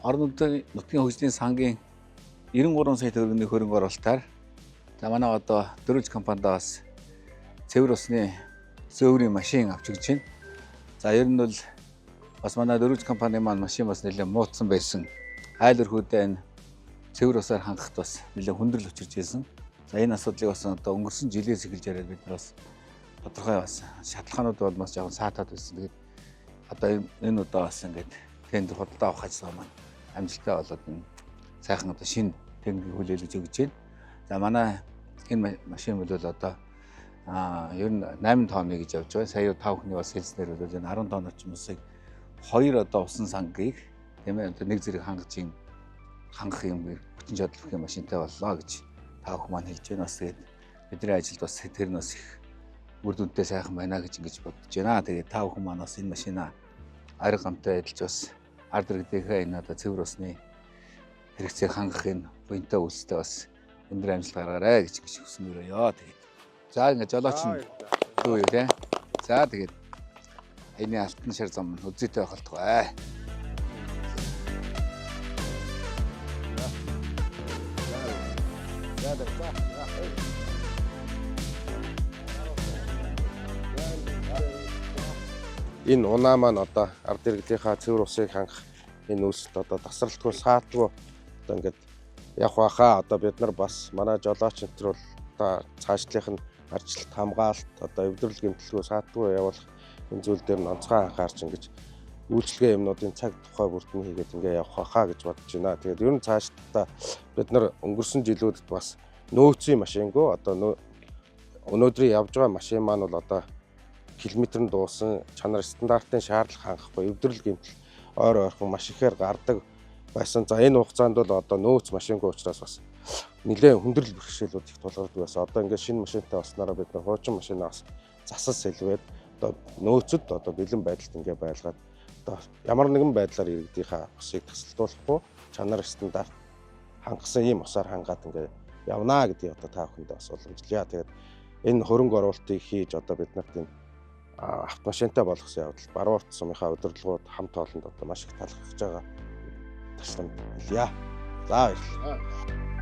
орон нутгийн хөгжлийн сангийн 93 сая төгрөгийн хөрөнгө оруулалтаар за манай одоо дөрвөлж компанидаа бас цэвэр усны зөөврийн машин авч өгч байна. За ер нь бол бас манай дөрвөлж компани маань машин бас нэлээд муутсан байсан. Айл өрхүүдээ энэ цэвэр усаар хангахад бас нэлээд хүндрэл учирч ирсэн. За энэ асуудлыг бас одоо өнгөрсөн жилээс эхэлж яриад бид нар бас тодорхой бас шалтгаанууд бол маш жоохон саатаад байсан. Тэгээд одоо энэ удаа бас ингээд тендер худалдаа авах ажил маань амжилттай болоод энэ сайхан одоо шинэ тендерийг хүлээлгэж өгч байна. За манай энэ машин бол одоо ер нь 8 тонны гэж явж байгаа. Сая 5 хүний бас хэлснээр бол энэ 10 тонн орчим усыг 2 одоо усан сангийг тийм ээ одоо нэг зэрэг хангах юм бүтэн чадвартай машинтай боллоо гэж та бүхэн маань хэлж байна. Бас тэгээд бидний ажилд бас тэр нь бас их үр дүнтэй сайхан байна гэж ингэж бодож байна. Тэгээд та бүхэн маань бас энэ машинаа арга гамтай адилж бас ард иргэдийнхээ энэ одоо цэвэр усны хэрэгцээг хангах энэ буянтай үйлстэй бас өндөр амжилт гаргаарай гэж хүсмээрээ. Тэгээд за ингэ жолооч нь юу юу те. За тэгээд энэ алтан шар зам үзээтэй байхалтгүй. Энэ унаа маань одоо ард иргэдийнхаа цэвэр усыг хангах энэ үйлсд одоо тасралтгүй саатгүй одоо ингээд явах байхаа. Одоо бид нар бас манай жолооч энтер бол одоо цаашлынх нь аржилт хамгаалалт одоо эвдрэл гэмтэлгүй саатгүй явуулах энэ зүйл дээр нь онцгой анхаарч ингэж үйлчлэгээ юмнуудын цаг тухай бүрдэн хийгээд ингээ явах байхаа гэж бодож байна. Тэгээд ер нь цаашдаа бид нар өнгөрсөн жилүүдэд бас нөөцийн машингүй одоо өнөөдрийн явж байгаа машин маань бол одоо километр дуусан чанар стандартын шаардлага хангахгүй эвдрэл гэмтэл ойр ойрхон маш ихээр гардаг байсан. За энэ хугацаанд бол одоо нөөц машингүй учраас бас нэлээд хүндрэл бэрхшээлүүд их тулгардаг байсан. Одоо ингээд шинэ машинтай болсноор бид нар хуучин машинаа бас засал сэлвээд одоо нөөцөд одоо бэлэн байдалд ингээд байлгаад одоо ямар нэгэн байдлаар иргэдийнхаа усыг тасалдуулахгүй чанар стандарт хангасан ийм усаар хангаад ингээд явнаа гэдгийг одоо та бүхэндээ бас уламжлая. Тэгээд энэ хөрөнгө оруулалтыг хийж одоо бид нарт энэ автомашинтай болгосон явдал баруун урт сумынхаа удирдлагууд хамт олонд одоо маш их талархаж байгаа ташлан хэлье. За баярлалаа.